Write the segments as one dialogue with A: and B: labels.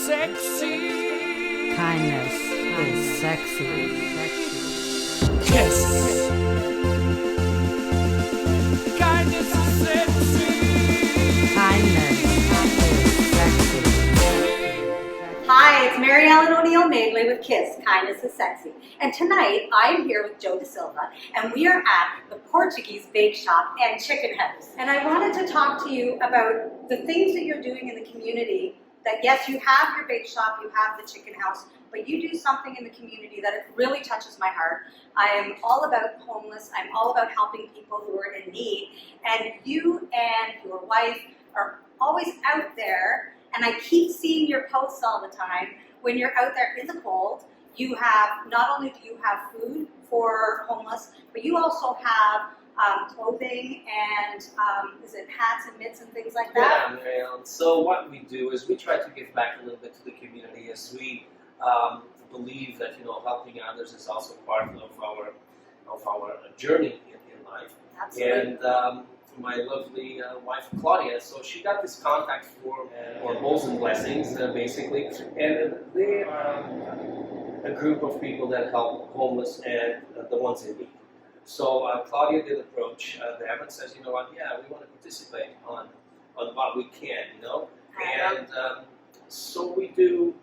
A: sexy.
B: Kindness is sexy.
A: KIS. Kindness is sexy.
B: Kindness is sexy.
C: Hi, it's Mary Ellen O'Neill Magley with KIS, Kindness is Sexy. And tonight I'm here with Joe DaSilva, and we are at the Portuguese Bake Shop and Chicken House. And I wanted to talk to you about the things that you're doing in the community. That yes, you have your bake shop, you have the chicken house, but you do something in the community that it really touches my heart. I am all about homeless. I'm all about helping people who are in need. And you and your wife are always out there. And I keep seeing your posts all the time. When you're out there in the cold, you have, not only do you have food for homeless, but you also have clothing and is it hats and mitts and things like that?
D: Yeah, Mary Ellen. So what we do is we try to give back a little bit to the community, as we believe that helping others is also part of our journey in life.
C: Absolutely.
D: And my lovely wife Claudia, so she got this contact for Bowls and Blessings, basically, and they are a group of people that help homeless and the ones in need. So Claudia did approach them and says, you know what, yeah, we want to participate on what we can, and so we do,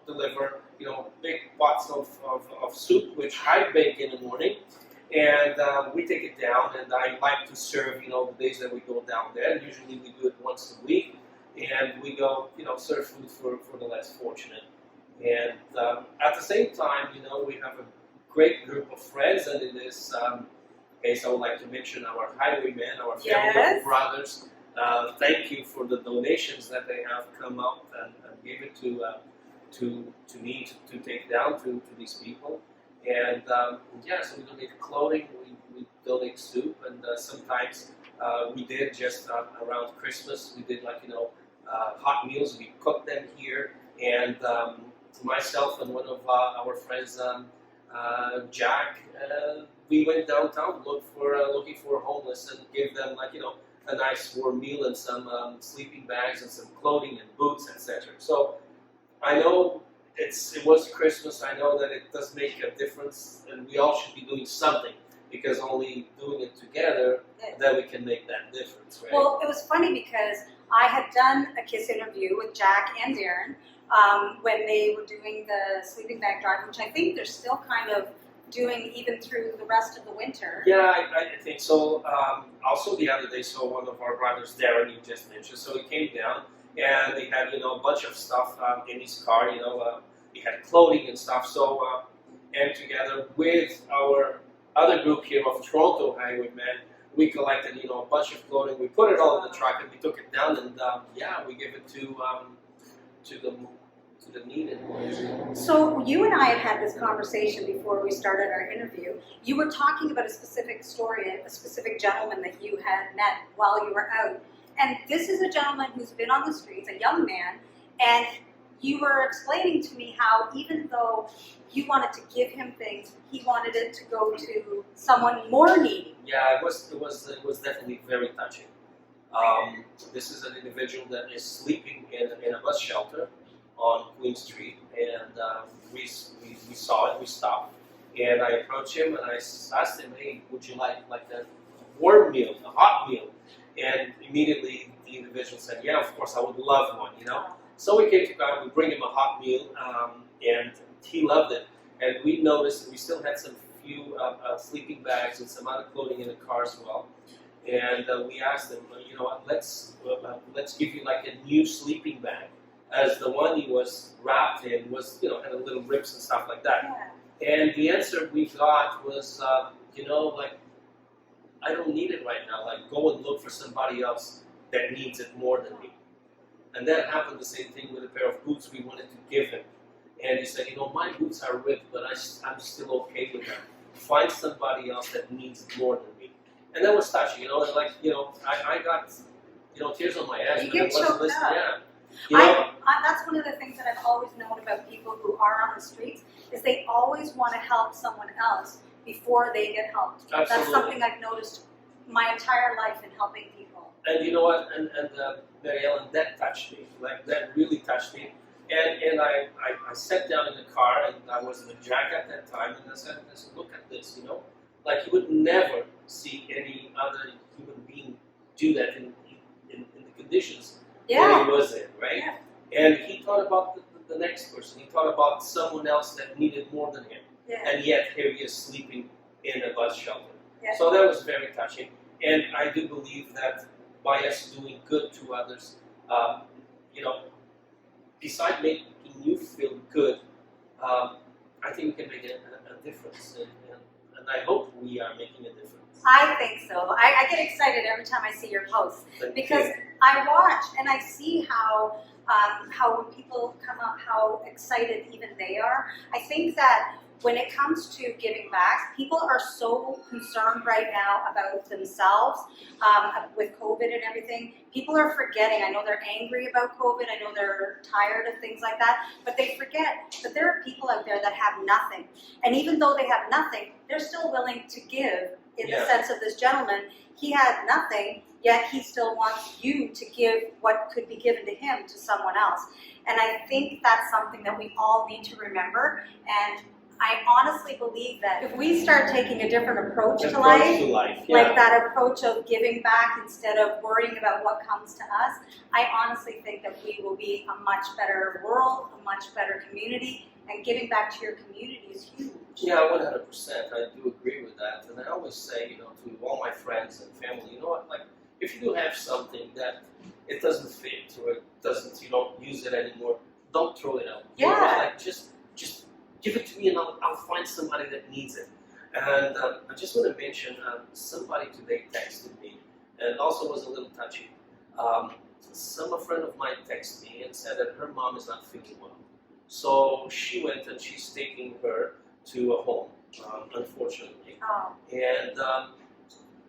D: deliver, big pots of soup, which I bake in the morning. And we take it down, and I like to serve, the days that we go down there. Usually we do it once a week, and we go, serve food for the less fortunate. And at the same time, we have a great group of friends, and in this case, I would like to mention our Highwaymen, our family of brothers. Thank you for the donations that they have come out and gave it to me to take down to these people. And so we donate clothing, we donate soup, and sometimes we did just around Christmas, we did hot meals, we cooked them here, and myself and one of our friends, Jack, we went downtown looking for homeless and gave them a nice warm meal and some sleeping bags and some clothing and boots, etc. So I know it was Christmas. I know that it does make a difference, and we all should be doing something, because only doing it together that we can make that difference, right?
C: Well, it was funny because I had done a KIS interview with Jack and Darren when they were doing the sleeping bag drive, which I think they're still kind of doing even through the rest of the winter.
D: Yeah, I think so. Also the other day, so one of our brothers, Darren, you just mentioned, so he came down, and they had a bunch of stuff in his car. He had clothing and stuff. So and together with our other group here of Toronto Highwaymen, we collected a bunch of clothing. We put it all in the truck and we took it down, and we give it to the needed ones.
C: So you and I had this conversation before we started our interview. You were talking about a specific story, a specific gentleman that you had met while you were out. And this is a gentleman who's been on the streets, a young man, and you were explaining to me how even though you wanted to give him things, he wanted it to go to someone more needy.
D: Yeah, it was definitely very touching. This is an individual that is sleeping in a bus shelter on Queen Street, and we saw it, we stopped, and I approached him and I asked him, hey, would you like a warm meal, a hot meal? And immediately the individual said, yeah, of course, I would love one, So we came to God, we bring him a hot meal, and he loved it. And we noticed we still had some few sleeping bags and some other clothing in the car as well. And we asked him, let's give you a new sleeping bag, as the one he was wrapped in was, had a little rips and stuff like that. Yeah. And the answer we got was, I don't need it right now. Go and look for somebody else that needs it more than me. And that happened the same thing with a pair of boots we wanted to give him. And he said, my boots are ripped, but I'm still okay with them. Find somebody else that needs it more than me. And that was touching, I got, tears on my eyes.
C: You get choked up.
D: Yeah.
C: That's one of the things that I've always known about people who are on the streets, is they always want to help someone else before they get helped.
D: Absolutely.
C: That's something I've noticed my entire life in helping people.
D: And you know what? And Mary Ellen, that touched me. That really touched me. And I sat down in the car, and I was in a jack at that time, and I said, look at this, you know, like you would never see any other human being do that in the conditions that he was in, right?
C: Yeah.
D: And he thought about the next person. He thought about someone else that needed more than him.
C: Yeah.
D: And yet here he is sleeping in a bus shelter.
C: Yeah.
D: So that was very touching. And I do believe that by us doing good to others, you know, besides making you feel good, I think we can make a difference. And I hope we are making a difference.
C: I think so. I get excited every time I see your posts because I watch and I see how when people come up, how excited even they are. I think that when it comes to giving back, people are so concerned right now about themselves with COVID and everything. People are forgetting. I know they're angry about COVID. I know they're tired of things like that. But they forget that there are people out there that have nothing. And even though they have nothing, they're still willing to give in the sense of this gentleman. He had nothing, yet he still wants you to give what could be given to him to someone else. And I think that's something that we all need to remember. And I honestly believe that if we start taking a different approach to life, like that approach of giving back instead of worrying about what comes to us, I honestly think that we will be a much better world, a much better community, and giving back to your community is huge.
D: Yeah, 100%. I do agree with that. And I always say, you know, to all my friends and family, you know what, like, if you do have something that it doesn't fit or it doesn't, you don't use it anymore, don't throw it out.
C: Yeah.
D: You know, like, just give it to me and I'll find somebody that needs it. And I just want to mention, somebody today texted me, and also was a little touchy. A friend of mine texted me and said that her mom is not feeling well. So she went and she's taking her to a home, unfortunately.
C: Oh.
D: And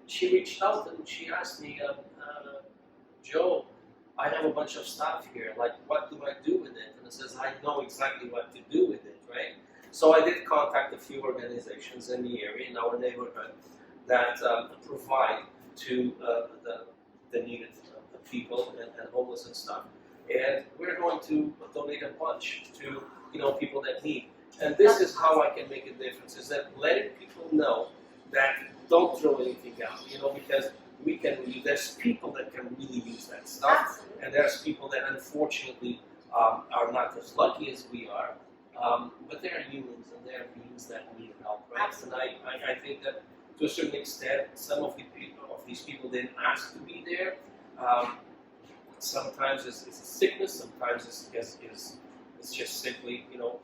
D: she reached out and she asked me, Joe, I have a bunch of stuff here, like what do I do with it? And I says, I know exactly what to do with it, right? So I did contact a few organizations in the area, in our neighborhood, that provide to the needed people and homeless and stuff. And we're going to donate a bunch to, you know, people that need. And this is how I can make a difference, is that letting people know that don't throw anything out, you know, because there's people that can really use that stuff.
C: Absolutely.
D: And there's people that unfortunately are not as lucky as we are, but they're humans and they're beings that need help, right?
C: Absolutely.
D: And I think that to a certain extent, some of these people didn't ask to be there. Sometimes it's a sickness, sometimes it's just simply, you know,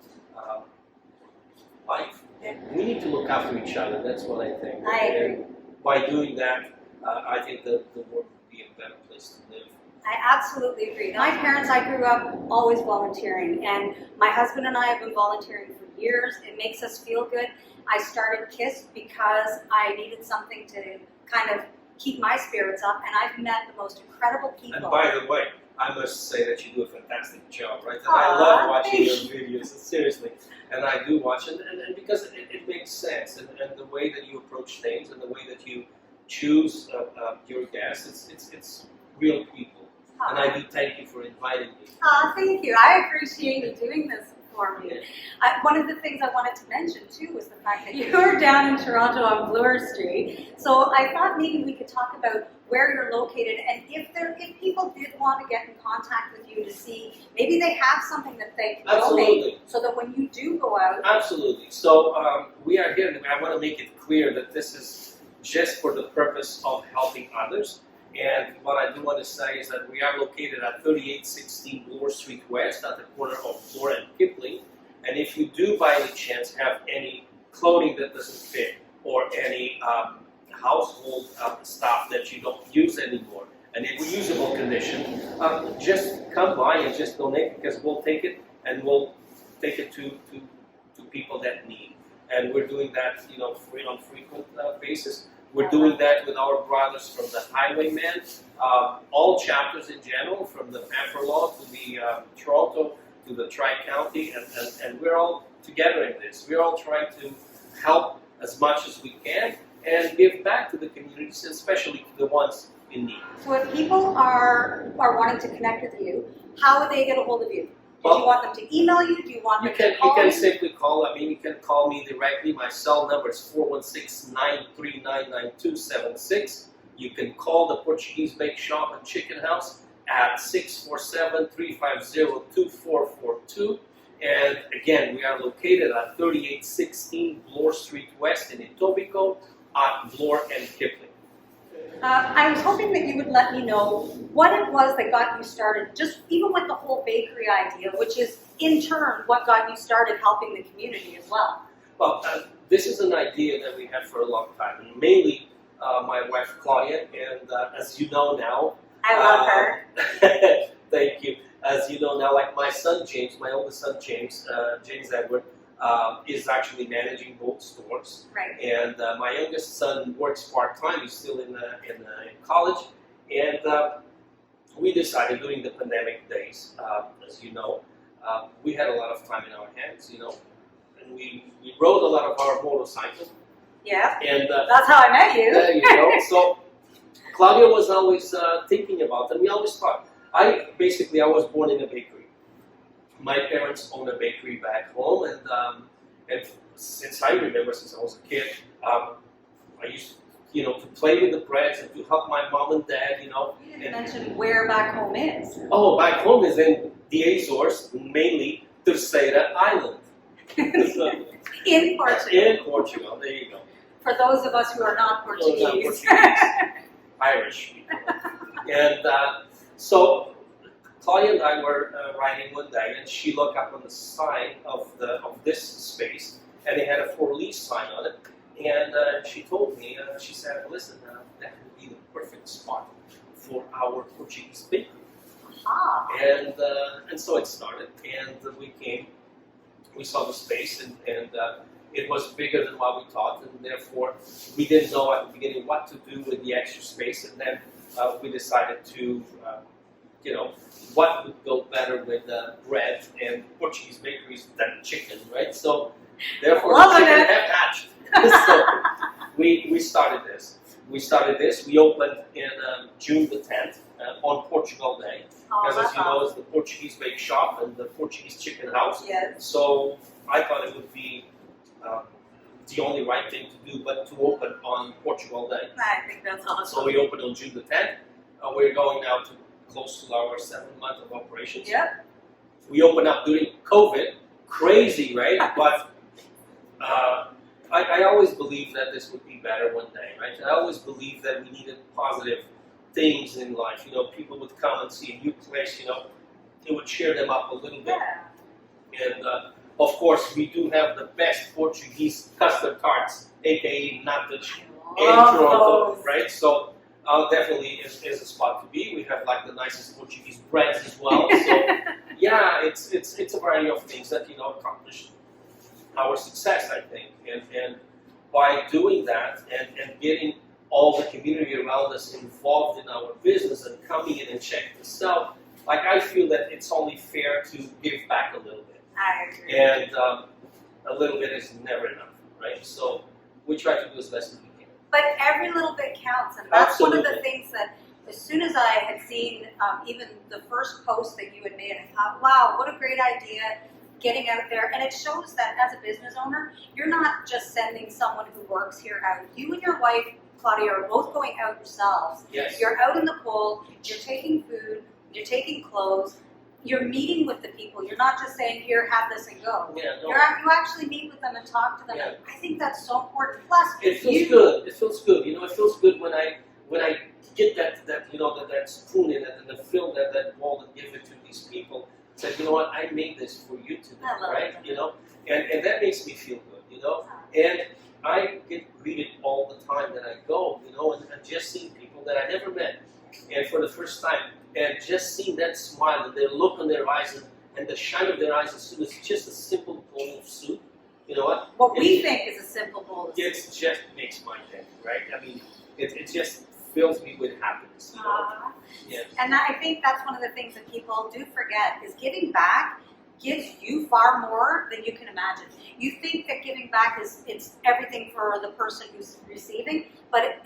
D: life.
C: Yeah.
D: We need to look after each other, that's what I think.
C: I agree.
D: And by doing that, I think the world would be a better place to live.
C: I absolutely agree. My parents, I grew up always volunteering, and my husband and I have been volunteering for years. It makes us feel good. I started KIS because I needed something to kind of keep my spirits up, and I've met the most incredible people.
D: And by the way, I must say that you do a fantastic job, right? And I love watching your videos, seriously. And I do watch it, and because it makes sense, and the way that you approach things, and the way that you choose your guests, it's real people. And I do thank you for inviting me.
C: Thank you. I appreciate you doing this for me. One of the things I wanted to mention too was the fact that you are down in Toronto on Bloor Street. So I thought maybe we could talk about where you're located, and if people did want to get in contact with you to see, maybe they have something that they can donate, so that when you do go out.
D: Absolutely. So we are here, and I want to make it clear that this is just for the purpose of helping others. And what I do want to say is that we are located at 3816 Bloor Street West at the corner of Bloor and Kipling. And if you do by any chance have any clothing that doesn't fit, or any household stuff that you don't use anymore, and in usable condition, just come by and just donate, because we'll take it and we'll take it to people that need. And we're doing that, you know, on frequent basis. We're doing that with our brothers from the Highwaymen, all chapters in general, from the Pamper Law to the Toronto to the Tri-County, and we're all together in this. We're all trying to help as much as we can and give back to the communities, especially to the ones in need.
C: So if people are wanting to connect with you, how would they get a hold of you? Do you want them to email you? Do you want them to
D: You
C: call
D: can
C: you?
D: simply call. I mean, you can call me directly. My cell number is 416-939-9276. You can call the Portuguese Bake Shop and Chicken House at 647-350-2442. And again, we are located at 3816 Bloor Street West in Etobicoke at Bloor and Kipling.
C: I was hoping that you would let me know what it was that got you started, just even with the whole bakery idea, which is in turn what got you started helping the community as well.
D: Well, this is an idea that we had for a long time, and mainly my wife Claudia, and as you know now,
C: I love her.
D: Thank you. As you know now, like my son James, my oldest son James, James Edward, is actually managing both stores.
C: Right.
D: And my youngest son works part-time. He's still in college. And we decided during the pandemic days, as you know, we had a lot of time in our hands, you know, and we rode a lot of our motorcycles.
C: Yeah.
D: And
C: That's how I met you.
D: there you go. So Claudia was always thinking about it, and we always thought. I was born in a bakery. My parents owned a bakery back home, and since I remember, since I was a kid, I used, to play with the breads and to help my mom and dad,
C: You didn't mention where back home is.
D: Oh, back home is in the Azores, mainly Terceira Island.
C: In Portugal.
D: In Portugal, there you go.
C: For those of us who are not Portuguese.
D: Not Portuguese. Irish people. And so Claudia and I were riding one day, and she looked up on the side of this space, and they had a for lease sign on it. And she told me, she said, "Listen, that would be the perfect spot for our Portuguese bakery."
C: Ah.
D: And so it started, and we saw the space, and it was bigger than what we thought, and therefore we didn't know at the beginning what to do with the extra space, and then we decided to, what would go better with bread and Portuguese bakeries than chicken, right? So therefore the chicken had hatched. So we started this. We opened in June the 10th on Portugal Day. Because as you know, it's the Portuguese Bake Shop and the Portuguese Chicken House.
C: Yes.
D: So I thought it would be the only right thing to do, but to open on Portugal Day.
C: I think that's awesome.
D: So we opened on June the 10th. We're going now to close to our 7th month of operations.
C: Yep.
D: We opened up during COVID. Crazy, right? But I always believed that this would be better one day, right? I always believed that we needed positive things in life. People would come and see a new place, it would cheer them up a little bit.
C: Yeah.
D: And of course, we do have the best Portuguese custard tarts, aka natas, in Toronto, right? So definitely is a spot to be. We have like the nicest Portuguese breads as well. So yeah, it's a variety of things that accomplish our success, I think. And by doing that and getting all the community around us involved in our business and coming in and checking this out, like I feel that it's only fair to give back a little bit.
C: I agree.
D: And a little bit is never enough, right? So we try to do as best as we can.
C: But every little bit counts, and that's one of the
D: Absolutely.
C: things that as soon as I had seen even the first post that you had made, I thought, wow, what a great idea, getting out there. And it shows that as a business owner, you're not just sending someone who works here out. You and your wife, Claudia, are both going out yourselves.
D: Yes.
C: You're out in the cold, you're taking food, you're taking clothes, you're meeting with the people. You're not just saying, here, have this and go.
D: Yeah, no.
C: You actually meet with them and talk to them.
D: Yeah.
C: I think that's so important. Plus,
D: It feels good. It feels good. It feels good when I get that spoon in it and then fill that bowl and give it to these people. Say, you know what, I made this for you today,
C: I love
D: right?
C: it.
D: And that makes me feel good, And I get greeted all the time that I go, and just seeing people that I never met, and for the first time, and just seeing that smile and their look on their eyes and the shine of their eyes as soon as just a simple bowl of soup, you know what?
C: What we think is a simple bowl of soup.
D: It just makes my day, right? I mean, it just fills me with happiness, Yes.
C: And I think that's one of the things that people do forget is giving back gives you far more than you can imagine. You think that giving back it's everything for the person who's receiving, but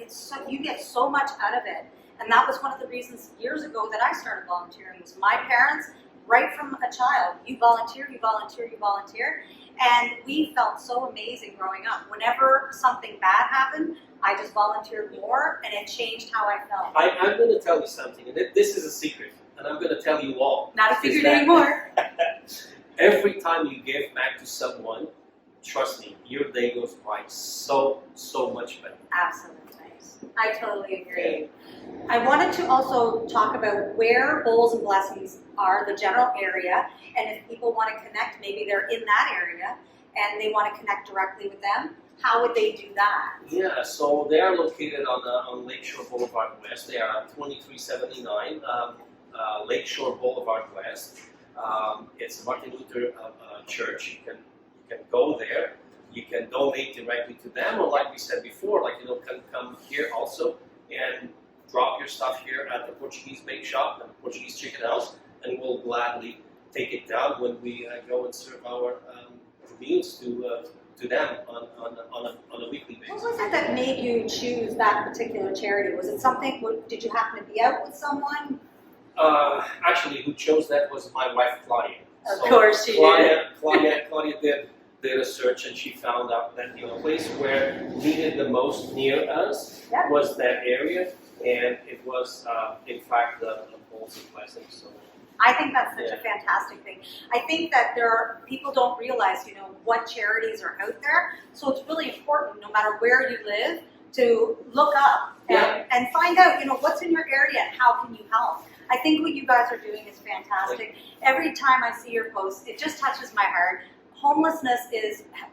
C: you get so much out of it. And that was one of the reasons years ago that I started volunteering was my parents right from a child. You volunteer, you volunteer, you volunteer. And we felt so amazing growing up. Whenever something bad happened, I just volunteered more, and it changed how I felt.
D: I'm going to tell you something, and this is a secret, and I'm going to tell you all.
C: Not a secret
D: Is that
C: anymore.
D: Every time you give back to someone, trust me, your day goes by so much better.
C: Absolutely. I totally agree. I wanted to also talk about where Bowls and Blessings are, the general area, and if people want to connect, maybe they're in that area and they want to connect directly with them, how would they do that?
D: Yeah, so they are located on Lakeshore Boulevard West. They are at 2379 Lakeshore Boulevard West. It's Martin Luther Church. You can go there. You can donate directly to them, or like we said before, can come here also and drop your stuff here at the Portuguese Bake Shop and the Portuguese Chicken House, and we'll gladly take it down when we go and serve our meals to them on a weekly basis.
C: What was it that made you choose that particular charity? Was it something, did you happen to be out with someone?
D: Actually, who chose that was my wife, Claudia.
C: Of course she did.
D: Claudia did a search, and she found out that the place where needed the most near us was that area, and it was in fact the Bowls and Blessings. So
C: I think that's such a fantastic thing. I think that people don't realize, what charities are out there. So it's really important, no matter where you live, to look up and find out, what's in your area and how can you help. I think what you guys are doing is fantastic. Every time I see your posts, it just touches my heart. Homelessness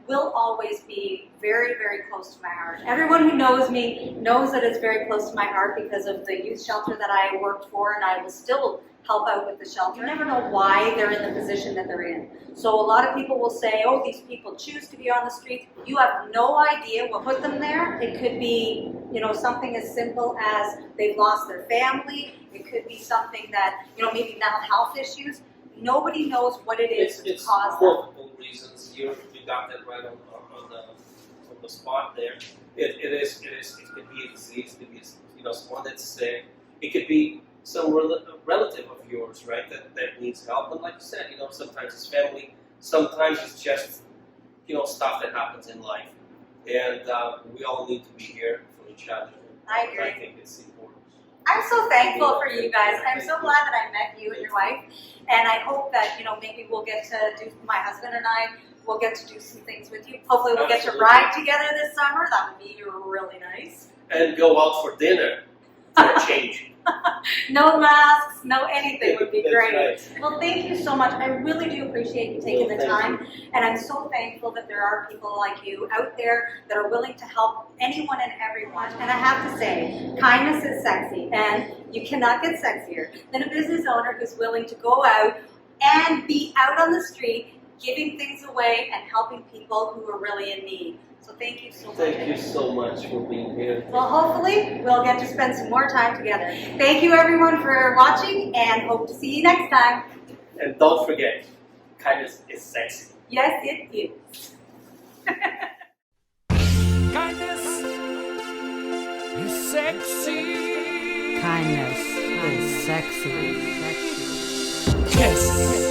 C: will always be very, very close to my heart. Everyone who knows me knows that it's very close to my heart because of the youth shelter that I worked for, and I will still help out with the shelter. You never know why they're in the position that they're in. So a lot of people will say, oh, these people choose to be on the streets. You have no idea what put them there. It could be, something as simple as they've lost their family. It could be something that, maybe mental health issues. Nobody knows what it is to cause them.
D: Multiple reasons. You got that right on the spot there. It could be a disease. It could be someone that's sick. It could be some relative of yours, right? That needs help. And like you said, sometimes it's family. Sometimes it's just stuff that happens in life. And we all need to be here for each other.
C: I agree.
D: I think it's important.
C: I'm so thankful for you guys. I'm so glad that I met you and your wife. And I hope that, maybe we'll get to do, my husband and I, we'll get to do some things with you. Hopefully we'll get to ride together this summer. That would be really nice.
D: And go out for dinner for a change.
C: No masks, no anything would be
D: That's
C: great.
D: right.
C: Well, thank you so much. I really do appreciate you taking the time. And I'm so thankful that there are people like you out there that are willing to help anyone and everyone. And I have to say, kindness is sexy. And you cannot get sexier than a business owner who's willing to go out and be out on the street, giving things away and helping people who are really in need. So thank you so much.
D: Thank you so much for being here.
C: Well, hopefully we'll get to spend some more time together. Thank you everyone for watching, and hope to see you next time.
D: And don't forget, kindness is sexy.
C: Yes, it is.
A: Kindness is sexy.
B: Kindness is sexy.
A: Yes.